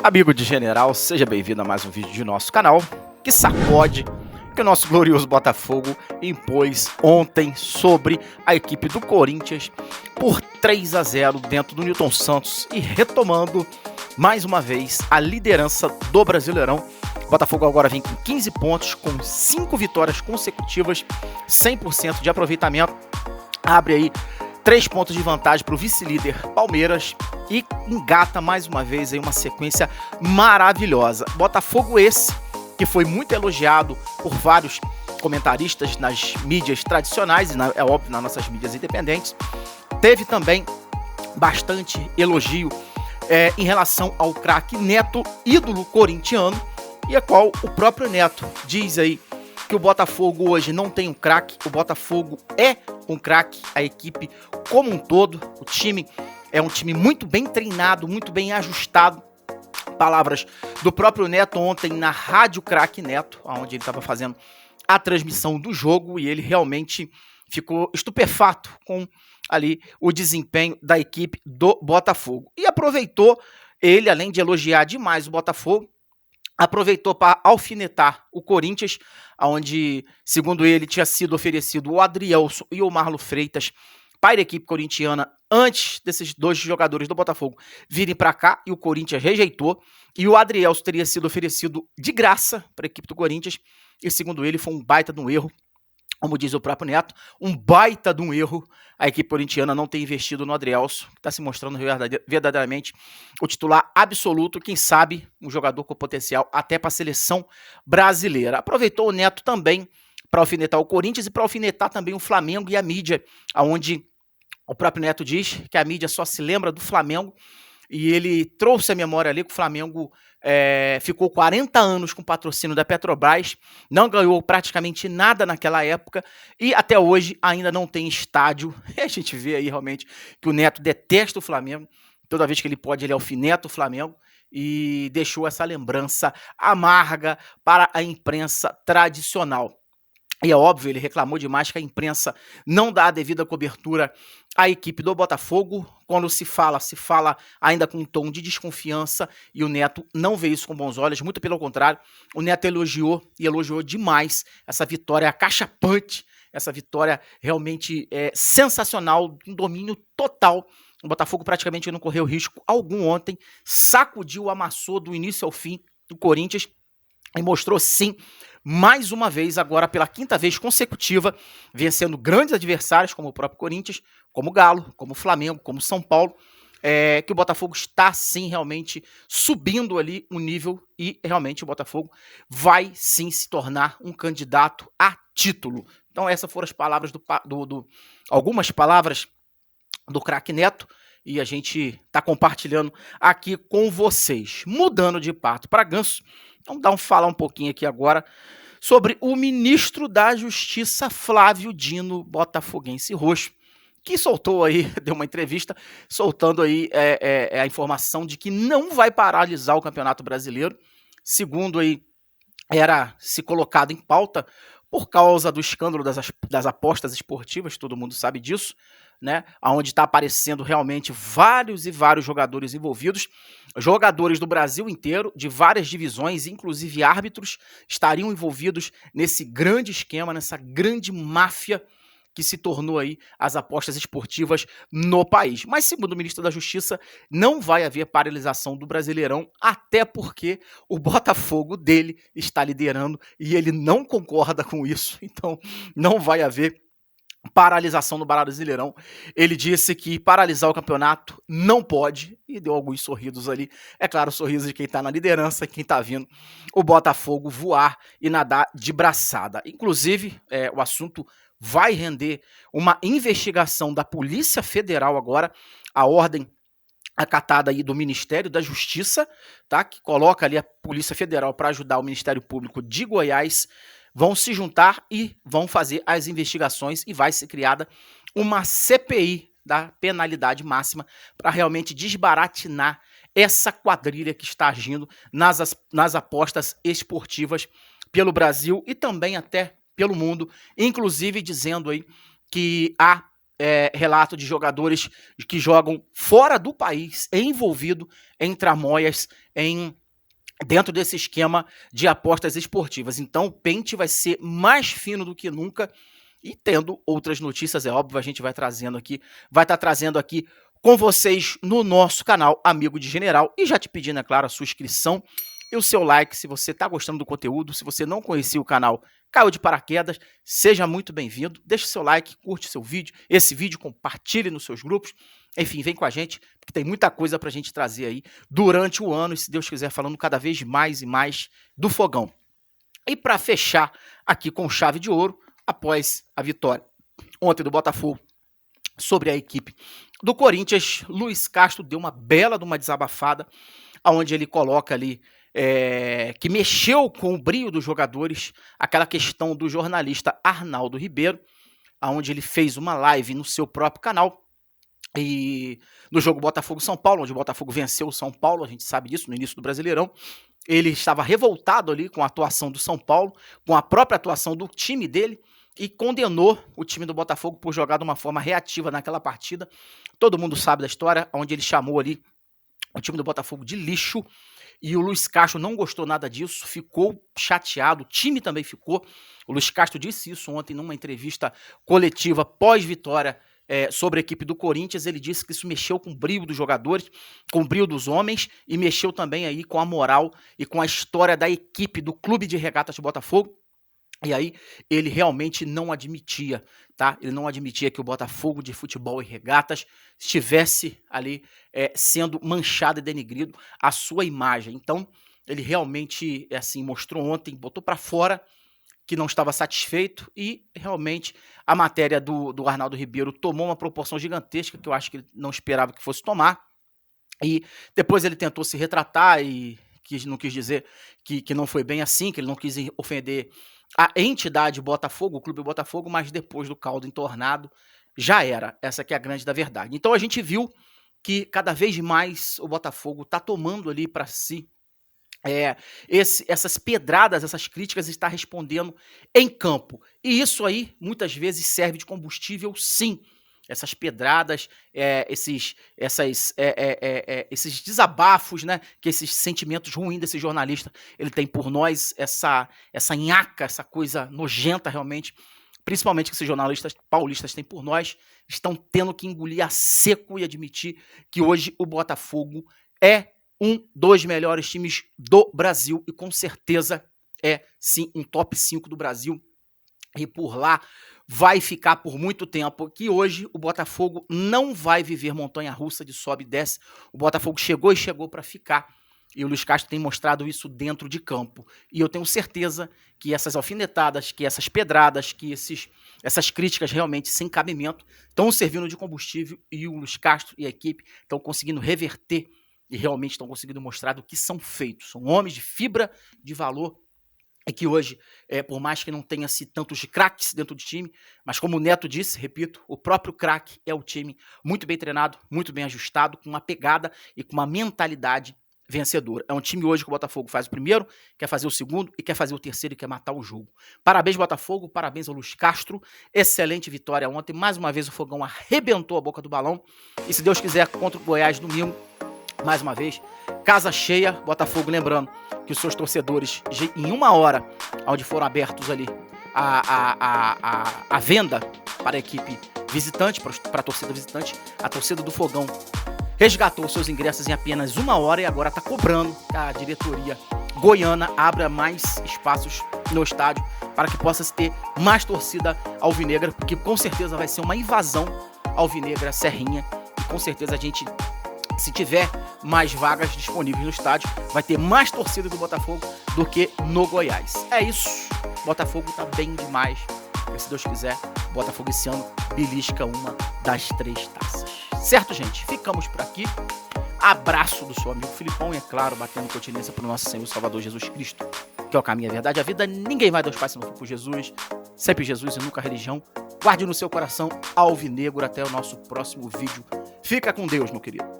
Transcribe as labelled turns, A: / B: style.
A: Amigo de General, seja bem-vindo a mais um vídeo de nosso canal que sacode que o nosso glorioso Botafogo impôs ontem sobre a equipe do Corinthians por 3-0 dentro do Newton Santos e retomando mais uma vez a liderança do Brasileirão. O Botafogo agora vem com 15 pontos, com 5 vitórias consecutivas, 100% de aproveitamento, abre aí 3 pontos de vantagem para o vice-líder Palmeiras e engata mais uma vez aí uma sequência maravilhosa. Botafogo esse que foi muito elogiado por vários comentaristas nas mídias tradicionais e é óbvio nas nossas mídias independentes. Teve também bastante elogio em relação ao craque Neto, ídolo corintiano, e a qual o próprio Neto diz aí que o Botafogo hoje não tem um craque, o Botafogo é um craque, a equipe como um todo, o time é um time muito bem treinado, muito bem ajustado. Palavras do próprio Neto ontem na Rádio Craque Neto, onde ele estava fazendo a transmissão do jogo, e ele realmente ficou estupefato com ali o desempenho da equipe do Botafogo. E aproveitou, ele, além de elogiar demais o Botafogo, aproveitou para alfinetar o Corinthians, onde, segundo ele, tinha sido oferecido o Adrielson e o Marlon Freitas para a equipe corintiana antes desses dois jogadores do Botafogo virem para cá, e o Corinthians rejeitou, e o Adrielson teria sido oferecido de graça para a equipe do Corinthians, e segundo ele foi um baita de um erro, como diz o próprio Neto, um baita de um erro a equipe corintiana não ter investido no Adrielson, que está se mostrando verdadeiramente o titular absoluto, quem sabe um jogador com potencial até para a seleção brasileira. Aproveitou o Neto também para alfinetar o Corinthians e para alfinetar também o Flamengo e a mídia, onde o próprio Neto diz que a mídia só se lembra do Flamengo, e ele trouxe a memória ali que o Flamengo ficou 40 anos com patrocínio da Petrobras, não ganhou praticamente nada naquela época e até hoje ainda não tem estádio. E a gente vê aí realmente que o Neto detesta o Flamengo, toda vez que ele pode ele alfineta o Flamengo, e deixou essa lembrança amarga para a imprensa tradicional. E é óbvio, ele reclamou demais que a imprensa não dá a devida cobertura à equipe do Botafogo. Quando se fala ainda com um tom de desconfiança, e o Neto não vê isso com bons olhos, muito pelo contrário. O Neto elogiou demais essa vitória acachapante, essa vitória realmente sensacional, um domínio total. O Botafogo praticamente não correu risco algum ontem, sacudiu, amassou do início ao fim do Corinthians e mostrou sim, mais uma vez, agora pela 5ª vez consecutiva, vencendo grandes adversários como o próprio Corinthians, como o Galo, como o Flamengo, como o São Paulo, que o Botafogo está sim realmente subindo ali um nível, e realmente o Botafogo vai sim se tornar um candidato a título. Então essas foram as palavras algumas palavras do craque Neto, e a gente está compartilhando aqui com vocês. Mudando de pato para ganso, vamos falar um pouquinho aqui agora sobre o ministro da Justiça, Flávio Dino, botafoguense roxo, que soltou aí, deu uma entrevista, soltando aí a informação de que não vai paralisar o Campeonato Brasileiro, segundo aí era se colocado em pauta por causa do escândalo das apostas esportivas, todo mundo sabe disso, né? Onde está aparecendo realmente vários jogadores envolvidos, jogadores do Brasil inteiro, de várias divisões, inclusive árbitros, estariam envolvidos nesse grande esquema, nessa grande máfia que se tornou aí as apostas esportivas no país. Mas, segundo o ministro da Justiça, não vai haver paralisação do Brasileirão, até porque o Botafogo dele está liderando e ele não concorda com isso, então não vai haver paralisação do Brasileirão. Ele disse que paralisar o campeonato não pode, e deu alguns sorrisos ali. É claro, sorrisos de quem está na liderança, quem está vindo o Botafogo voar e nadar de braçada. Inclusive, o assunto vai render uma investigação da Polícia Federal agora, a ordem acatada aí do Ministério da Justiça, tá? Que coloca ali a Polícia Federal para ajudar o Ministério Público de Goiás, vão se juntar e vão fazer as investigações, e vai ser criada uma CPI da penalidade máxima para realmente desbaratinar essa quadrilha que está agindo nas apostas esportivas pelo Brasil e também até pelo mundo, inclusive dizendo aí que há relato de jogadores que jogam fora do país, envolvido em tramóias, dentro desse esquema de apostas esportivas. Então o pente vai ser mais fino do que nunca, e tendo outras notícias, é óbvio, a gente vai estar trazendo aqui com vocês no nosso canal Amigo de General, e já te pedindo, é claro, a sua inscrição e o seu like se você está gostando do conteúdo. Se você não conhecia o canal, caiu de paraquedas, seja muito bem-vindo, deixe seu like, curte esse vídeo, compartilhe nos seus grupos, enfim, vem com a gente, porque tem muita coisa pra gente trazer aí durante o ano, e se Deus quiser, falando cada vez mais e mais do Fogão. E para fechar aqui com chave de ouro, após a vitória ontem do Botafogo sobre a equipe do Corinthians, Luiz Castro deu uma bela de uma desabafada, onde ele coloca ali que mexeu com o brio dos jogadores, aquela questão do jornalista Arnaldo Ribeiro, onde ele fez uma live no seu próprio canal, e no jogo Botafogo-São Paulo, onde o Botafogo venceu o São Paulo, a gente sabe disso, no início do Brasileirão. Ele estava revoltado ali com a atuação do São Paulo, com a própria atuação do time dele, e condenou o time do Botafogo por jogar de uma forma reativa naquela partida. Todo mundo sabe da história, onde ele chamou ali o time do Botafogo de lixo, e o Luiz Castro não gostou nada disso, ficou chateado, o time também ficou. O Luiz Castro disse isso ontem numa entrevista coletiva pós-vitória sobre a equipe do Corinthians. Ele disse que isso mexeu com o brio dos jogadores, com o brio dos homens, e mexeu também aí com a moral e com a história da equipe do Clube de Regatas de Botafogo. E aí ele realmente não admitia, tá? Ele não admitia que o Botafogo de Futebol e Regatas estivesse ali sendo manchado e denegrido a sua imagem. Então ele realmente assim mostrou ontem, botou para fora que não estava satisfeito, e realmente a matéria do Arnaldo Ribeiro tomou uma proporção gigantesca que eu acho que ele não esperava que fosse tomar, e depois ele tentou se retratar e não quis dizer que não foi bem assim, que ele não quis ofender a entidade Botafogo, o Clube Botafogo, mas depois do caldo entornado já era, essa que é a grande da verdade. Então a gente viu que cada vez mais o Botafogo está tomando ali para si essas pedradas, essas críticas, está respondendo em campo. E isso aí, muitas vezes, serve de combustível, sim. Essas pedradas, esses desabafos, né, que esses sentimentos ruins desse jornalista, ele tem por nós, essa nhaca, essa coisa nojenta realmente, principalmente que esses jornalistas paulistas têm por nós, estão tendo que engolir a seco e admitir que hoje o Botafogo é um dos melhores times do Brasil, e com certeza é sim um top 5 do Brasil, e por lá vai ficar por muito tempo, que hoje o Botafogo não vai viver montanha-russa de sobe e desce. O Botafogo chegou para ficar, e o Luiz Castro tem mostrado isso dentro de campo, e eu tenho certeza que essas alfinetadas, que essas pedradas, que essas críticas realmente sem cabimento estão servindo de combustível, e o Luiz Castro e a equipe estão conseguindo reverter e realmente estão conseguindo mostrar do que são feitos. São homens de fibra, de valor, e que hoje, por mais que não tenha assim, tantos de craques dentro do time, mas como o Neto disse, repito, o próprio craque é o time muito bem treinado, muito bem ajustado, com uma pegada e com uma mentalidade vencedora. É um time hoje que o Botafogo faz o primeiro, quer fazer o segundo e quer fazer o terceiro e quer matar o jogo. Parabéns, Botafogo, parabéns ao Luiz Castro, excelente vitória ontem, mais uma vez o Fogão arrebentou a boca do balão, e se Deus quiser, contra o Goiás domingo, mais uma vez, casa cheia, Botafogo, lembrando que os seus torcedores, em 1 hora, onde foram abertos ali a venda para a equipe visitante, para a torcida visitante, a torcida do Fogão resgatou seus ingressos em apenas 1 hora, e agora está cobrando a diretoria goiana abra mais espaços no estádio para que possa ter mais torcida alvinegra, porque com certeza vai ser uma invasão alvinegra serrinha, e com certeza a gente, se tiver mais vagas disponíveis no estádio, vai ter mais torcida do Botafogo do que no Goiás. É isso, Botafogo tá bem demais, e se Deus quiser, Botafogo esse ano belisca uma das 3 taças. Certo, gente? Ficamos por aqui. Abraço do seu amigo Filipão, e é claro, batendo continência para o nosso Senhor Salvador Jesus Cristo, que é o caminho, a verdade, a vida. Ninguém vai dar os pais se não for por Jesus. Sempre Jesus e nunca religião. Guarde no seu coração alvinegro. Até o nosso próximo vídeo. Fica com Deus, meu querido.